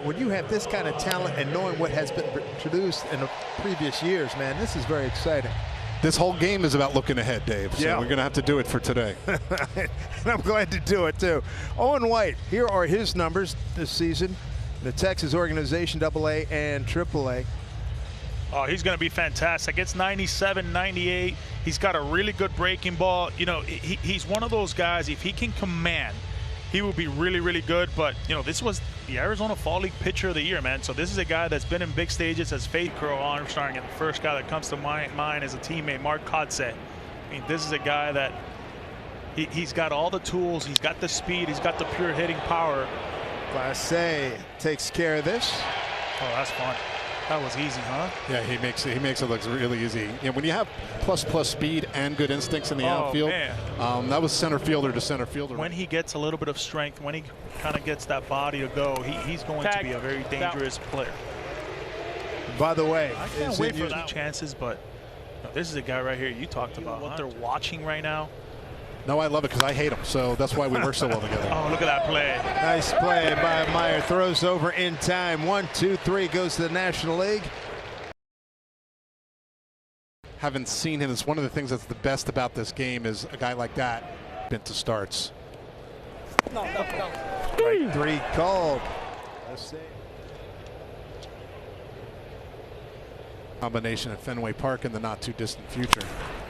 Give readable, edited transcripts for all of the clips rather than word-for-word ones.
When you have this kind of talent and knowing what has been produced in the previous years, man, this is very exciting. This whole game is about looking ahead, Dave. So we're going to have to do it for today. And I'm glad to do it, too. Owen White, here are his numbers this season. The Texas organization, AA and AAA. Oh, he's going to be fantastic. It's 97, 98. He's got a really good breaking ball. You know, he's one of those guys, if he can command, he will be really, really good. But, you know, this was the Arizona Fall League Pitcher of the Year, man. So this is a guy that's been in big stages, has faced Crow Armstrong, and the first guy that comes to mind is a teammate, Mark Kotze. I mean, this is a guy that he's got all the tools. He's got the speed. He's got the pure hitting power. Class A takes care of this. Oh, that's fun. That was easy, huh? Yeah, he makes it look really easy. You know, when you have plus speed and good instincts in the outfield, that was center fielder to center fielder. When he gets a little bit of strength, when he kind of gets that body to go, he's going to be a very dangerous player. By the way, I can't wait for that chances, but this is a guy right here you talked about. What they're watching right now. No, I love it because I hate him, so that's why we work so well together. Oh, look at that play. Nice play by Meyer. Throws over in time. 1, 2, 3 goes to the National League. Haven't seen him. It's one of the things that's the best about this game is a guy like that been to starts. No. Right, 3 called. Let's see. Combination at Fenway Park in the not too distant future.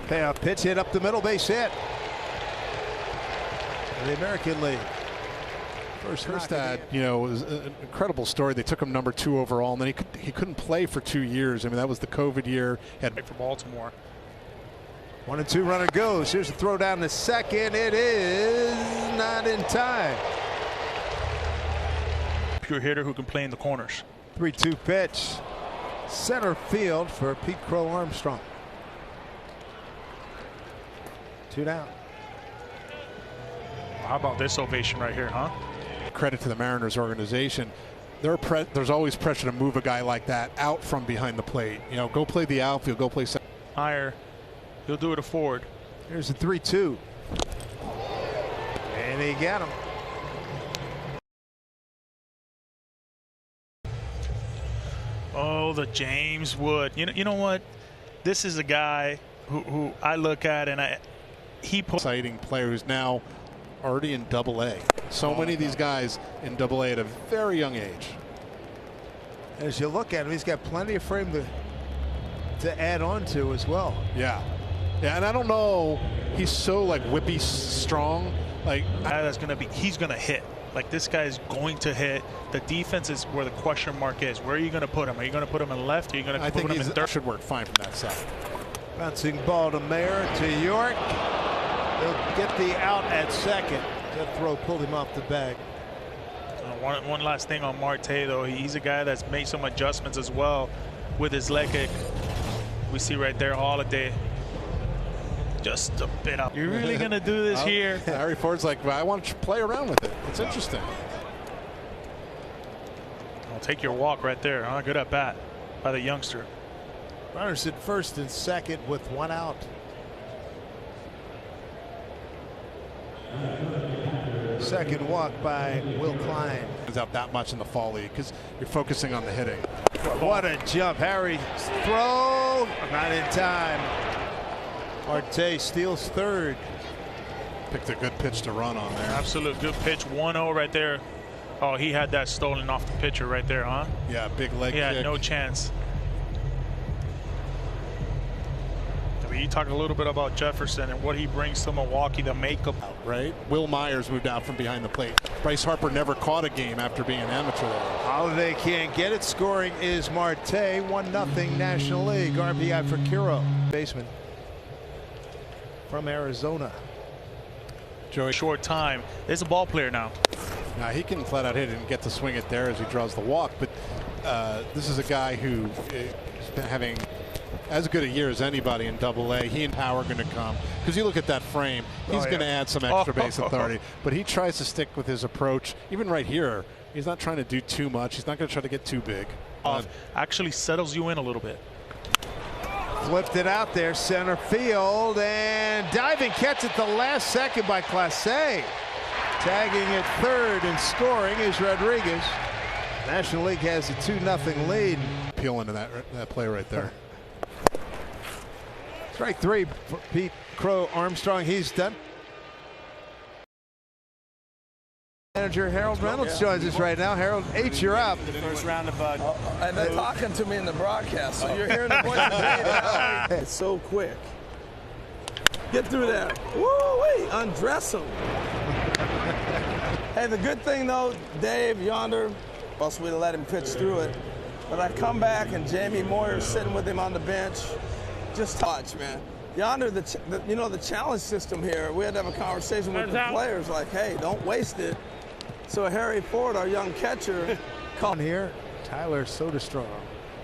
Payoff pitch hit up the middle, base hit. The American League. Herstad, you know, was an incredible story. They took him number 2 overall, and then he couldn't play for 2 years. I mean, that was the COVID year. He had for Baltimore. 1 and 2 runner goes. Here's a throw down the second. It is not in time. Pure hitter who can play in the corners. 3-2 pitch. Center field for Pete Crow Armstrong. 2 down. How about this ovation right here, huh? Credit to the Mariners organization. There's always pressure to move a guy like that out from behind the plate. You know, go play the outfield, go play center. Higher. He'll do it a forward. Here's a 3-2. And he got him. Oh, the James Wood. You know what? This is a guy who I look at and exciting player who's now already in AA. So many of these guys in AA at a very young age. As you look at him, he's got plenty of frame to add on to as well. Yeah, and I don't know, he's so like whippy strong. Like he's gonna hit. Like this guy is going to hit. The defense is where the question mark is. Where are you going to put him? Are you going to put him in left? Or are you going to put him in third? Should work fine from that side. Bouncing ball to Mayer to York. They'll get the out at second. That throw pulled him off the bag. One last thing on Marte, though. He's a guy that's made some adjustments as well with his leg kick. We see right there, Holiday. Just a bit up. You're really going to do this here? Harry Ford's like, well, I want to play around with it. It's interesting. I'll take your walk right there. Huh? Good at bat by the youngster. Runners at first and second with 1 out. Second walk by Will Klein. It's out that much in the fall league because you're focusing on the hitting. What a jump. Harry's throw. Not in time. Marte steals third. Picked a good pitch to run on there. Absolute good pitch. 1-0 right there. Oh, he had that stolen off the pitcher right there, huh? Yeah, big leg kick. He had no chance. You talk a little bit about Jefferson and what he brings to Milwaukee to make up. Right? Will Myers moved out from behind the plate. Bryce Harper never caught a game after being an amateur there. Holiday can't get it. Scoring is Marte. 1-0 National League. RBI for Kiro. Baseman from Arizona. Joey, short time. There's a ball player now. Now he can flat out hit it and get to swing it there as he draws the walk. But this is a guy who has been having as good a year as anybody in AA. He and Power are going to come because you look at that frame. He's going to add some extra base authority, but he tries to stick with his approach. Even right here, he's not trying to do too much. He's not going to try to get too big. Actually settles you in a little bit. Flipped it out there, center field, and diving catch at the last second by Clase. Tagging at third and scoring is Rodriguez. National League has a 2-0 lead. Peel into that play right there. Strike 3 for Pete Crow Armstrong. He's done. Manager Harold Reynolds joins us right now. Harold, H, you're up. The first round of and they're talking to me in the broadcast, so you're hearing the voice of Dave. It's so quick. Get through there. Woo-wee, undress him. Hey, the good thing though, Dave, yonder, else we'd have let him pitch through it. But I come back and Jamie Moyer's sitting with him on the bench. Just touch, man. Yonder, the challenge system here, we had to have a conversation with the players like, hey, don't waste it. So Harry Ford, our young catcher, called here. Tyler Soderstrom,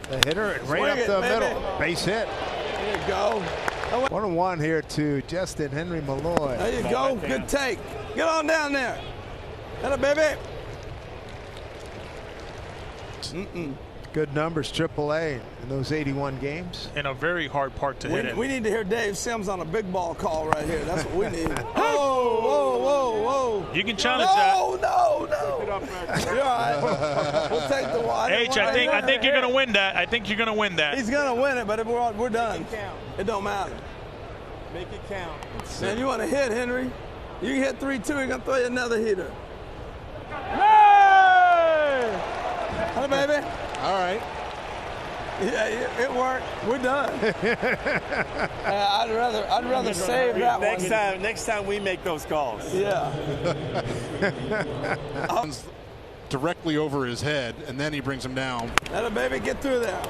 the hitter, right up the middle. Base hit. There you go. 1-1 here to Justin Henry Malloy. There you go. Good take. Get on down there. Hello, baby. Good numbers, AAA in those 81 games. In a very hard park to hit it. We need to hear Dave Sims on a big ball call right here. That's what we need. Whoa, whoa, whoa, whoa. You can challenge that. No. You're all right. We'll take the water. H, I think you're going to win that. I think you're going to win that. He's going to win it, but we're done. It don't matter. Make it count. Man, you want to hit, Henry? You can hit 3-2. You're going to throw you another heater. Hey! Hello, baby. All right. Yeah, it worked. We're done. I'd rather save that one. Next time we make those calls. Yeah. Directly over his head, and then he brings him down. Let a baby get through there.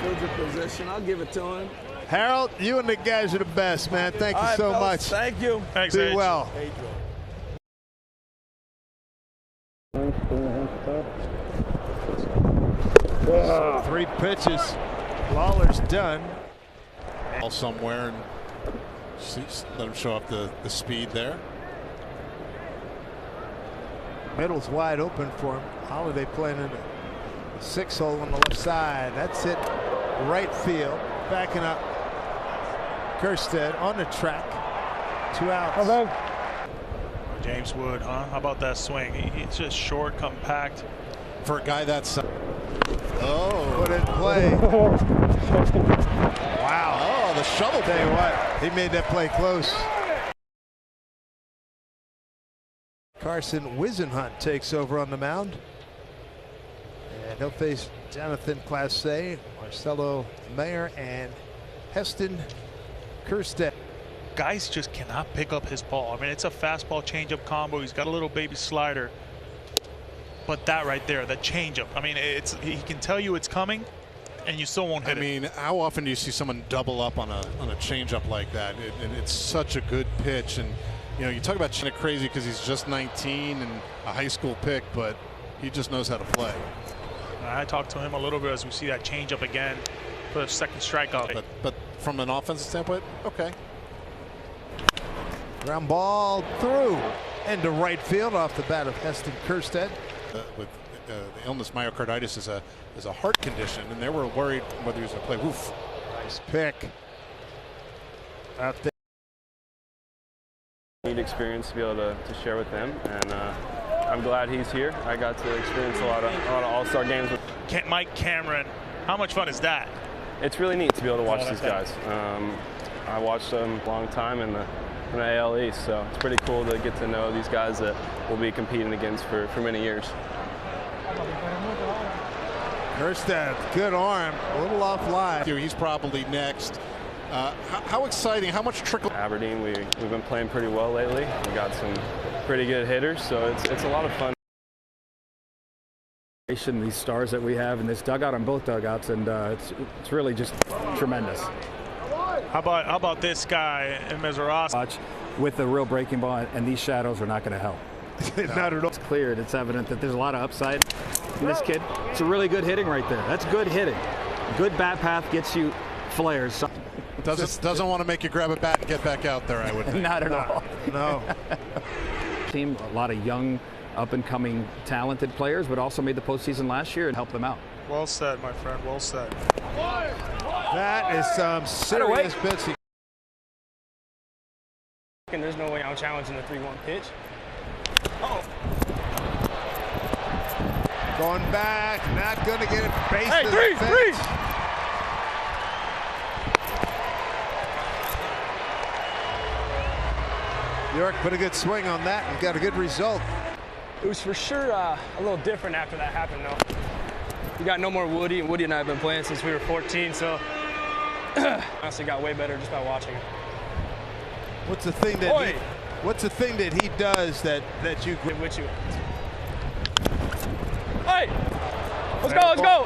Field your position. I'll give it to him. Harold, you and the guys are the best, man. Thank you so much. Thank you. Thanks, Be H. well. So 3 pitches. Lawler's done. All somewhere and let him show up the speed there. Middle's wide open for him. Holiday playing in the 6-hole on the left side. That's it. Right field. Backing up. Kerstead on the track. 2 outs. James Wood, huh? How about that swing? It's just short, compact. For a guy that's put in play. Wow. Oh, the shovel. Tell you what, he made that play close. Carson Wisenhunt takes over on the mound. And he'll face Jonathan Classe, Marcelo Mayer, and Heston Kerstead. Guys just cannot pick up his ball. I mean, it's a fastball changeup combo. He's got a little baby slider. But that right there, the changeup, I mean, he can tell you it's coming, and you still won't hit it. I mean, how often do you see someone double up on a changeup like that? And it's such a good pitch. And, you know, you talk about kind of crazy because he's just 19 and a high school pick, but he just knows how to play. I talked to him a little bit as we see that changeup again for the second strikeout. But from an offensive standpoint, okay. Ground ball through into right field off the bat of Heston Kerstead. With the illness, myocarditis is a heart condition, and they were worried whether he was going to play. Woof. Nice pick. Out there. Neat experience to be able to share with them, and I'm glad he's here. I got to experience a lot of All-Star games with Mike Cameron. How much fun is that? It's really neat to be able to watch these guys. I watched them a long time in the AL East, so it's pretty cool to get to know these guys that we'll be competing against for many years. Kerstead, good arm, a little offline. He's probably next. How exciting, how much trickle? Aberdeen, we've been playing pretty well lately. We got some pretty good hitters, so it's a lot of fun. These stars that we have in this dugout, on both dugouts, and it's really just tremendous. How about this guy in Meseros? Watch with the real breaking ball, and these shadows are not going to help. Not at all. It's cleared. It's evident that there's a lot of upside in this kid. It's a really good hitting right there. That's good hitting. Good bat path gets you flares. Doesn't want to make you grab a bat and get back out there, I would think. Not at all. No. Team, a lot of young, up-and-coming, talented players, but also made the postseason last year and helped them out. Well said, my friend. Well said. That is some serious pitching. And there's no way I'm challenging the 3-1 pitch. Going back, not going to get it. Base Hey, to three, the fence. three. York put a good swing on that and got a good result. It was for sure a little different after that happened, though. We got no more Woody, and Woody and I have been playing since we were 14, so honestly got way better just by watching it. What's the thing that he does that you Get with you. Hey! Let's go, let's go!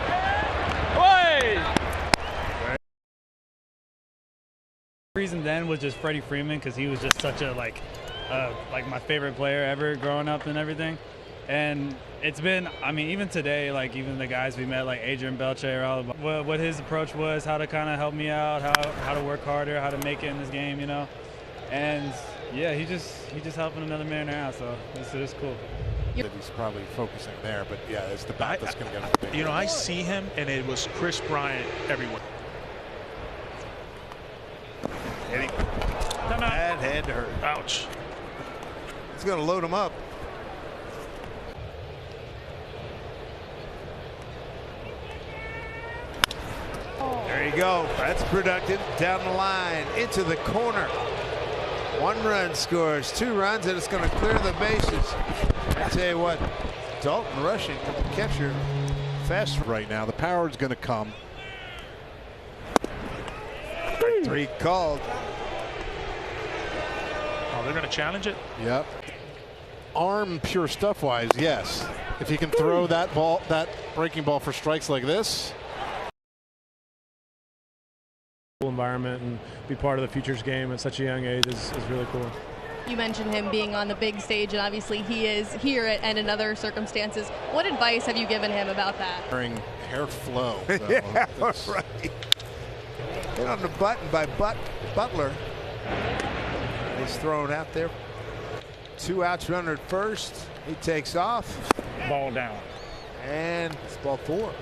Hey! The reason then was just Freddie Freeman, because he was just such a like my favorite player ever growing up and everything. And it's been, I mean, even today, like even the guys we met, like Adrian Belcher, what his approach was, how to kind of help me out, how to work harder, how to make it in this game, you know. And yeah, he just helping another man out, so it's cool. He's probably focusing there, but yeah, it's the bat that's going to get him. You know, I see him, and it was Chris Bryant everywhere. hitting? That had to hurt. Ouch. He's going to load him up. There you go. That's productive. Down the line, into the corner. 1 run scores, 2 runs, and it's going to clear the bases. I tell you what, Dalton rushing to the catcher fast right now. The power is going to come. 3 called. Oh, they're going to challenge it? Yep. Arm pure stuff wise, yes. If he can throw that ball, that breaking ball for strikes like this. Environment and be part of the futures game at such a young age is really cool. You mentioned him being on the big stage, and obviously he is here and in other circumstances. What advice have you given him about that? Wearing hair flow. So yeah, right. Hit on the button by Butler. He's thrown out there. 2 outs, runner at first. He takes off. Ball down. And it's ball 4.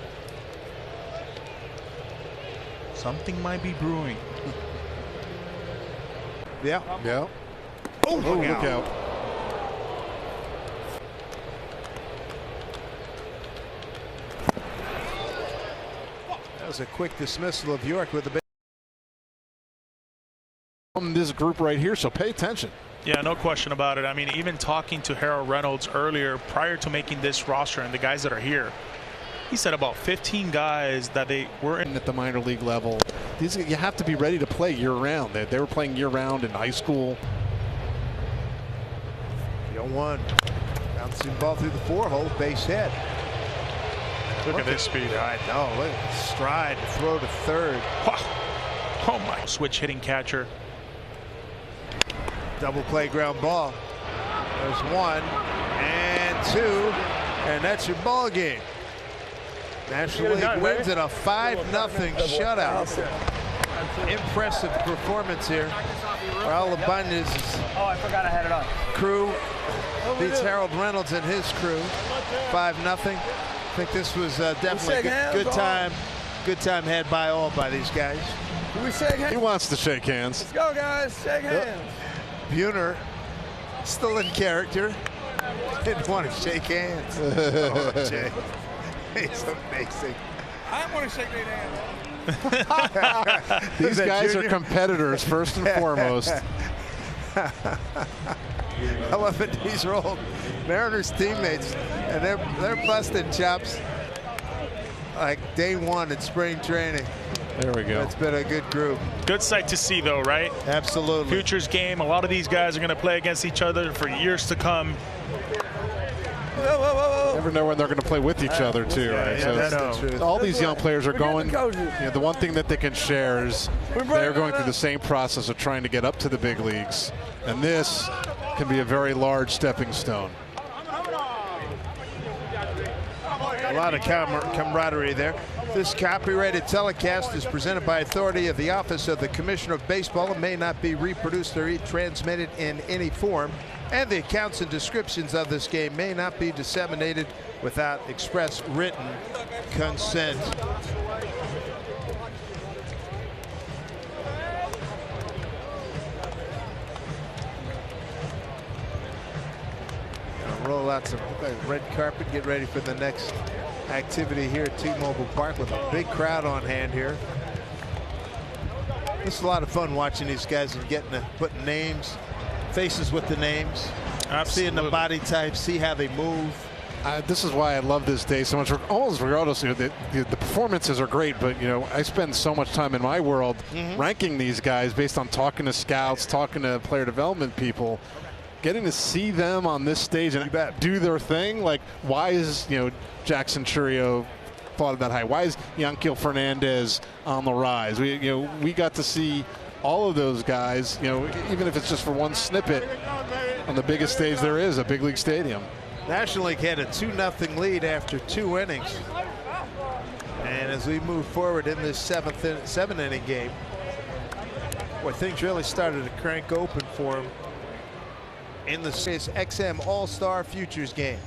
Something might be brewing. Yeah. Yeah. Oh, look out. That was a quick dismissal of York with the big. From this group right here, so pay attention. Yeah, no question about it. I mean, even talking to Harold Reynolds earlier, prior to making this roster and the guys that are here, he said about 15 guys that they were in at the minor league level. These, you have to be ready to play year-round. They were playing year-round in high school. 0-1. Bouncing ball through the 4-hole, base hit. Look at this speed. I know. Look at the stride, throw to third. Oh my! Switch hitting catcher. Double play ground ball. There's 1 and 2, and that's your ball game. National League wins it a 5-0 shutout. Impressive performance here. Raul Abanez' I forgot I had it on. crew beats Harold Reynolds and his crew 5-0. I think this was definitely a good time. Good time had by all by these guys. Do we shake hands? He wants to shake hands. Let's go, guys. Shake hands. Buhner still in character. Didn't want to shake hands. Oh, Jay. He's amazing. I want to shake their hands. These guys are competitors first and foremost. I love it. These are old Mariners teammates, and they're busting chops like day 1 at spring training. There we go. It's been a good group. Good sight to see, though, right? Absolutely. Futures game. A lot of these guys are going to play against each other for years to come. Never know when they're going to play with each other, too, right? Yeah, So that's the truth. all these young players are going. The one thing that they can share is they're going through the same process of trying to get up to the big leagues, and this can be a very large stepping stone. A lot of camaraderie there. This copyrighted telecast is presented by authority of the Office of the Commissioner of Baseball and may not be reproduced or transmitted in any form. And the accounts and descriptions of this game may not be disseminated without express written consent. roll out some red carpet, get ready for the next activity here at T-Mobile Park with a big crowd on hand here. This is a lot of fun watching these guys and putting names, faces with the names, seeing the body types, see how they move. This is why I love this day so much. Almost regardless, the performances are great, but I spend so much time in my world ranking these guys based on talking to scouts, talking to player development people, getting to see them on this stage and do their thing. Like, why is Jackson Churio thought that high? Why is Yanquiel Fernandez on the rise? We got to see all of those guys, even if it's just for one snippet on the biggest stage there is, a big league stadium. National League had a 2-0 lead after 2 innings. And as we move forward in this 7-inning game, boy, things really started to crank open for him in the XM All-Star Futures game.